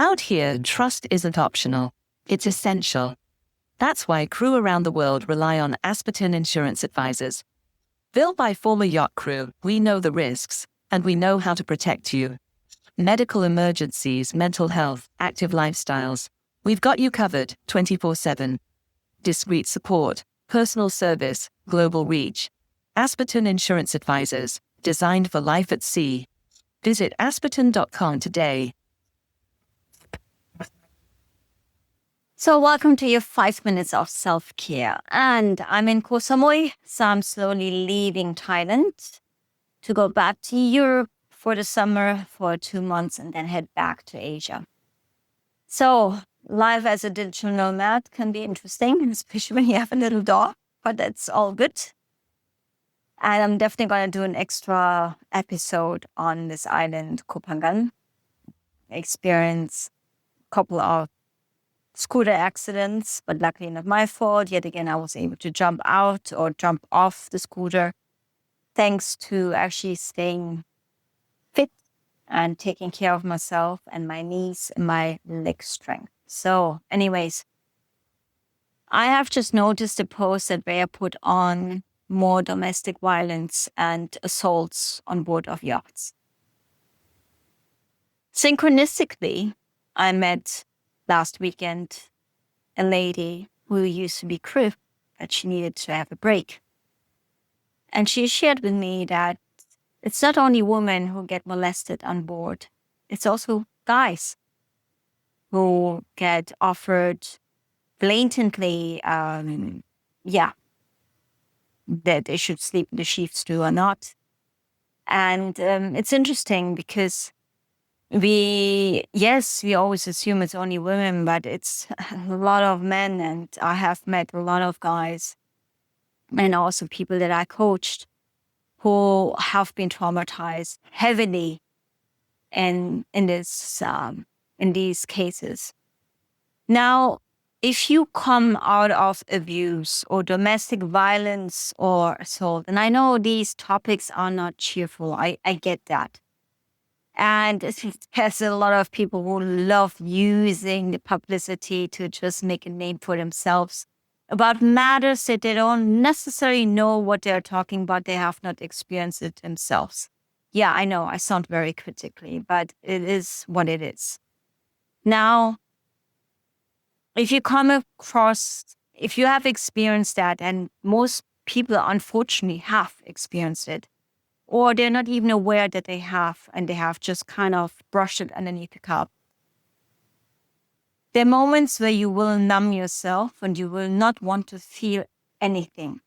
Out here, trust isn't optional. It's essential. That's why crew around the world rely on Asperton Insurance Advisors. Built by former yacht crew, we know the risks, and we know how to protect you. Medical emergencies, mental health, active lifestyles. We've got you covered 24/7. Discreet support, personal service, global reach. Asperton Insurance Advisors, designed for life at sea. Visit asperton.com today. So welcome to your 5 minutes of self-care. And I'm in Koh Samui, so I'm slowly leaving Thailand to go back to Europe for the summer for 2 months and then head back to Asia. So life as a digital nomad can be interesting, especially when you have a little dog, but that's all good. And I'm definitely going to do an extra episode on this island, Koh Phangan. Experience a couple of scooter accidents, but luckily not my fault. Yet again, I was able to jump out or jump off the scooter thanks to actually staying fit and taking care of myself and my knees and my leg strength. So anyways, I have just noticed a post that Rhea put on more domestic violence and assaults on board of yachts. Synchronistically, I met last weekend a lady who used to be crew, but she needed to have a break. And she shared with me that it's not only women who get molested on board, it's also guys who get offered blatantly, that they should sleep in the sheets too or not. And it's interesting because we always assume it's only women, but it's a lot of men. And I have met a lot of guys and also people that I coached who have been traumatized heavily in these cases. Now, if you come out of abuse or domestic violence or assault, and I know these topics are not cheerful, I get that. And there's a lot of people who love using the publicity to just make a name for themselves about matters that they don't necessarily know what they're talking about. They have not experienced it themselves. Yeah, I know I sound very critically, but it is what it is. Now, if you have experienced that, and most people unfortunately have experienced it, or they're not even aware that they have, and they have just kind of brushed it underneath the carpet. There are moments where you will numb yourself and you will not want to feel anything.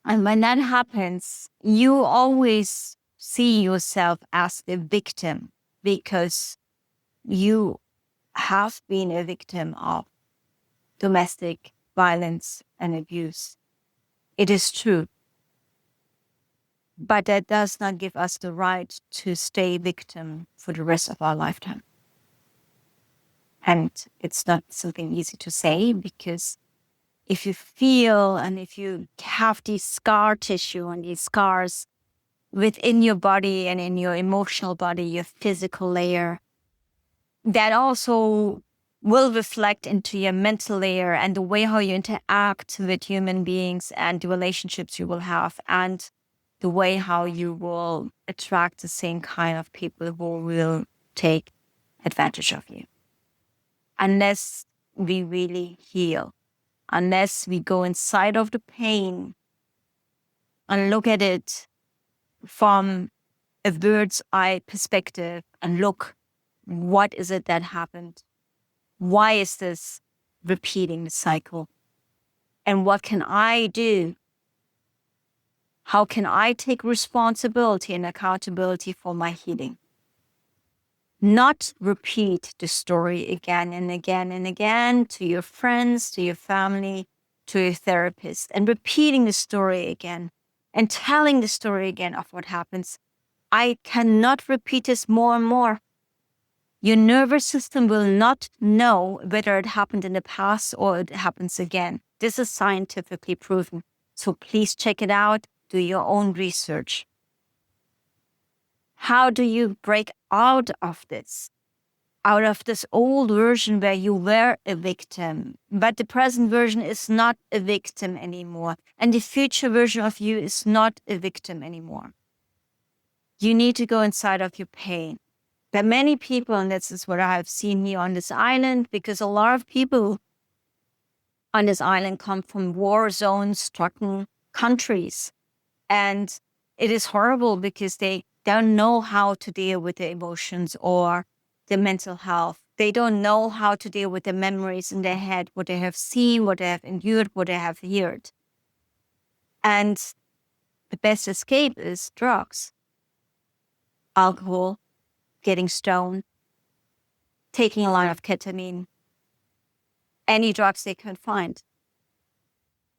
And when that happens, you always see yourself as the victim because you have been a victim of domestic violence and abuse. It is true. But that does not give us the right to stay victim for the rest of our lifetime. And it's not something easy to say because if you feel and if you have these scar tissue and these scars within your body and in your emotional body, your physical layer, that also will reflect into your mental layer and the way how you interact with human beings and the relationships you will have and the way how you will attract the same kind of people who will take advantage of you. Unless we really heal, unless we go inside of the pain and look at it from a bird's eye perspective and look, what is it that happened? Why is this repeating the cycle? And what can I do? How can I take responsibility and accountability for my healing? Not repeat the story again and again and again to your friends, to your family, to your therapist, and repeating the story again and telling the story again of what happens. I cannot repeat this more and more. Your nervous system will not know whether it happened in the past or it happens again. This is scientifically proven. So please check it out. Do your own research. How do you break out of this? out of this old version where you were a victim, but the present version is not a victim anymore. And the future version of you is not a victim anymore. You need to go inside of your pain. But many people, and this is what I have seen here on this island, because a lot of people on this island come from war zone stricken countries. And it is horrible because they don't know how to deal with the emotions or the mental health. They don't know how to deal with the memories in their head, what they have seen, what they have endured, what they have heard. And the best escape is drugs, alcohol, getting stoned, taking a lot of ketamine, any drugs they can find.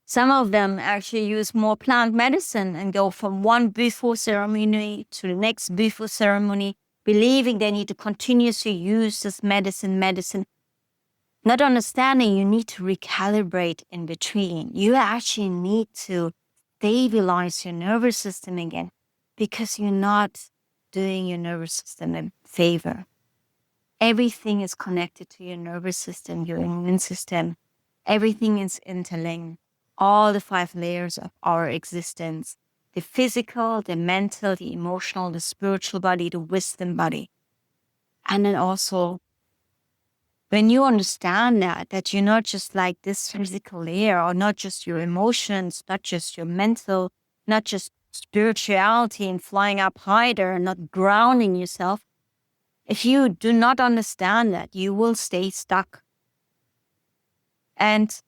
Some of them actually use more plant medicine and go from one before ceremony to the next before ceremony, believing they need to continuously use this medicine, not understanding you need to recalibrate in between. You actually need to stabilize your nervous system again because you're not doing your nervous system a favor. Everything is connected to your nervous system, your immune system. Everything is interlinked. All the 5 layers of our existence, the physical, the mental, the emotional, the spiritual body, the wisdom body. And then also, when you understand that you're not just like this physical layer, or not just your emotions, not just your mental, not just spirituality and flying up higher and not grounding yourself, if you do not understand that, you will stay stuck. And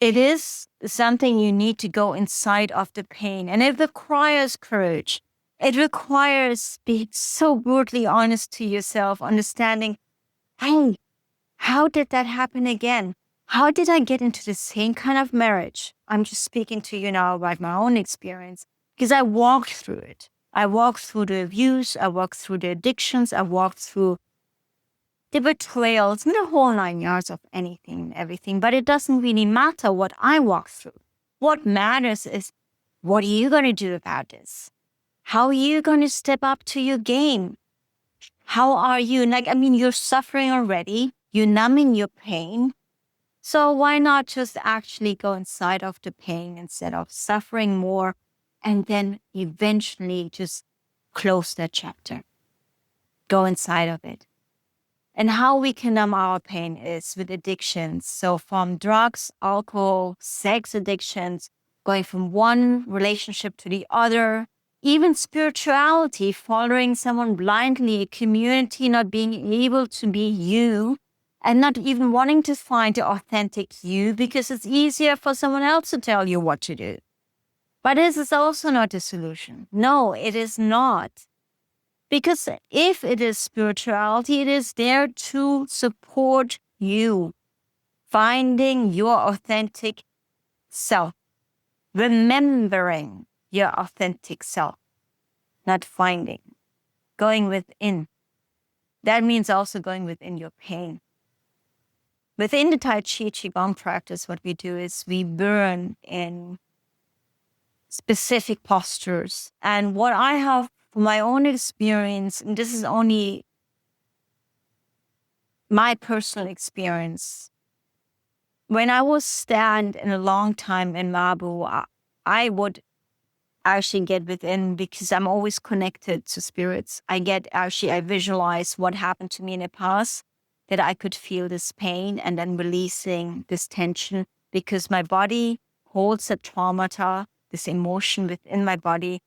it is something you need to go inside of the pain. And it requires courage. It requires being so brutally honest to yourself, understanding, hey, how did that happen again? How did I get into the same kind of marriage? I'm just speaking to you now about my own experience because I walked through it. I walked through the abuse. I walked through the addictions. I walked through the betrayals, and the whole 9 yards of anything and everything. But it doesn't really matter what I walk through. What matters is, what are you going to do about this? How are you going to step up to your game? How are you? You're suffering already. You're numbing your pain. So why not just actually go inside of the pain instead of suffering more and then eventually just close that chapter? Go inside of it. And how we can numb our pain is with addictions. So from drugs, alcohol, sex addictions, going from one relationship to the other, even spirituality, following someone blindly, a community, not being able to be you, and not even wanting to find the authentic you because it's easier for someone else to tell you what to do. But this is also not the solution. No, it is not. Because if it is spirituality, it is there to support you finding your authentic self, remembering your authentic self, not finding, going within. That means also going within your pain. Within the Tai Chi Qigong practice, what we do is we burn in specific postures. And what I have from my own experience, and this is only my personal experience, when I was stand in a long time in Mabu, I would actually get within because I'm always connected to spirits. I visualize what happened to me in the past, that I could feel this pain and then releasing this tension because my body holds a traumata, this emotion within my body.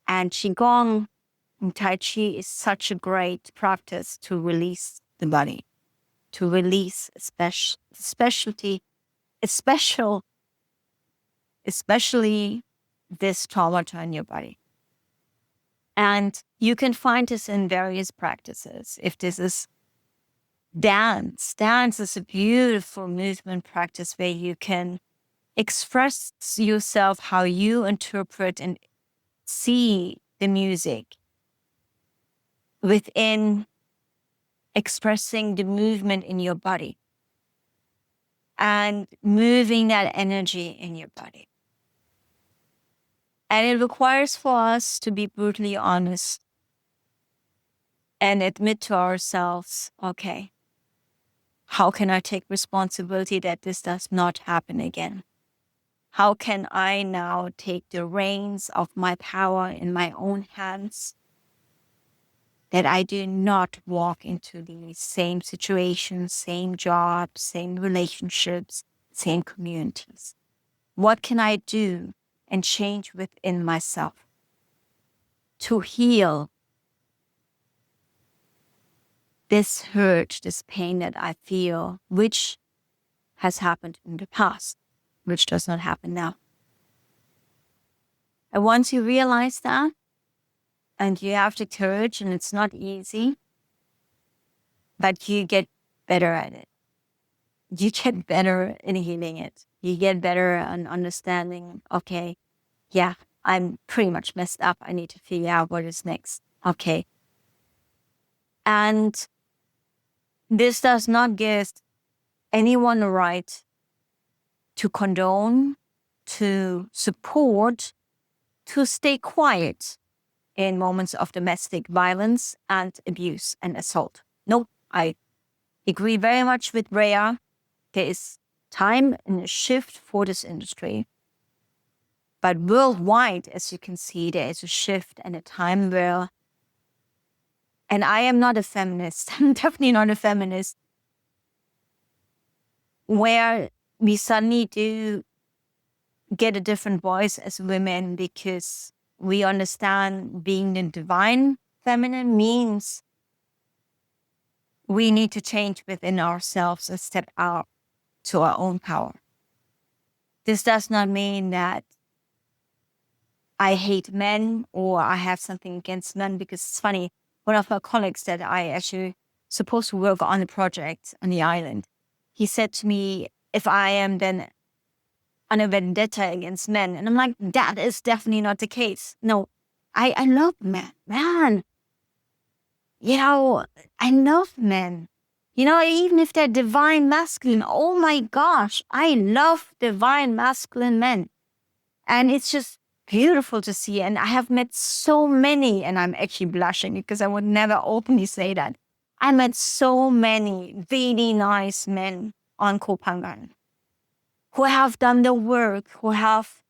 And Qigong and Tai Chi is such a great practice to release the body, to release especially this traumata in your body. And you can find this in various practices. If this is dance is a beautiful movement practice where you can express yourself how you interpret and see the music within expressing the movement in your body and moving that energy in your body. And it requires for us to be brutally honest and admit to ourselves, okay, how can I take responsibility that this does not happen again? How can I now take the reins of my power in my own hands, that I do not walk into the same situations, same jobs, same relationships, same communities? What can I do and change within myself to heal this hurt, this pain that I feel, which has happened in the past, which does not happen now? And once you realize that, and you have the courage, and it's not easy, but you get better at it. You get better in healing it. You get better at understanding, okay, yeah, I'm pretty much messed up. I need to figure out what is next. Okay. And this does not give anyone the right to condone, to support, to stay quiet in moments of domestic violence and abuse and assault. No, I agree very much with Rhea. There is time and a shift for this industry. But worldwide, as you can see, there is a shift and a time where, and I am not a feminist, I'm definitely not a feminist, where we suddenly do get a different voice as women, because we understand being the divine feminine means we need to change within ourselves and step out to our own power. This does not mean that I hate men or I have something against men, because it's funny. One of my colleagues that I actually supposed to work on a project on the island, he said to me, if I am then on a vendetta against men. And I'm like, that is definitely not the case. No, I love men. Man, I love men. Even if they're divine masculine, oh my gosh, I love divine masculine men. And it's just beautiful to see. And I have met so many, and I'm actually blushing because I would never openly say that. I met so many really nice men on Koh Phangan who have done the work, who have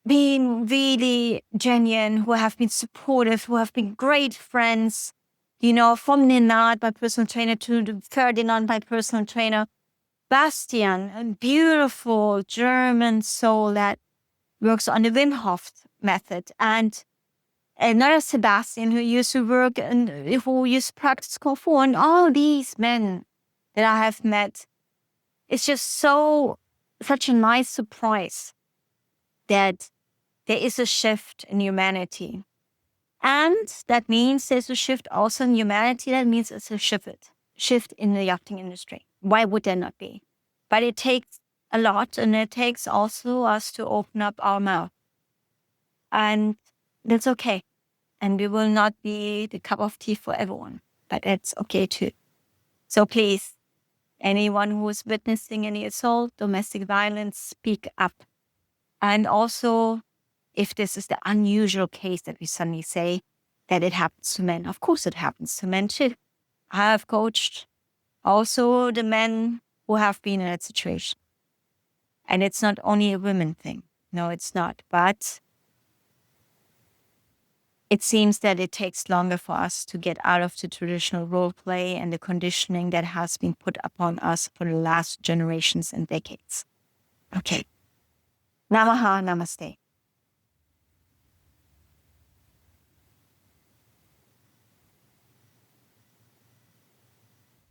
been really genuine, who have been supportive, who have been great friends. From Ninad, my personal trainer, to Ferdinand, my personal trainer, Bastian, a beautiful German soul that works on the Wim Hof method, and another Sebastian who used to work and who used to practice Kung Fu, and all these men that I have met. It's just such a nice surprise that there is a shift in humanity. And that means there's a shift also in humanity. That means it's a shift in the yachting industry. Why would there not be? But it takes a lot, and it takes also us to open up our mouth. And that's okay. And we will not be the cup of tea for everyone, but that's okay too. So please, anyone who is witnessing any assault, domestic violence, speak up. And also, if this is the unusual case that we suddenly say that it happens to men, of course it happens to men too. I have coached also the men who have been in that situation. And it's not only a women thing. No, it's not. But it seems that it takes longer for us to get out of the traditional role play and the conditioning that has been put upon us for the last generations and decades. Okay. Namaha, namaste.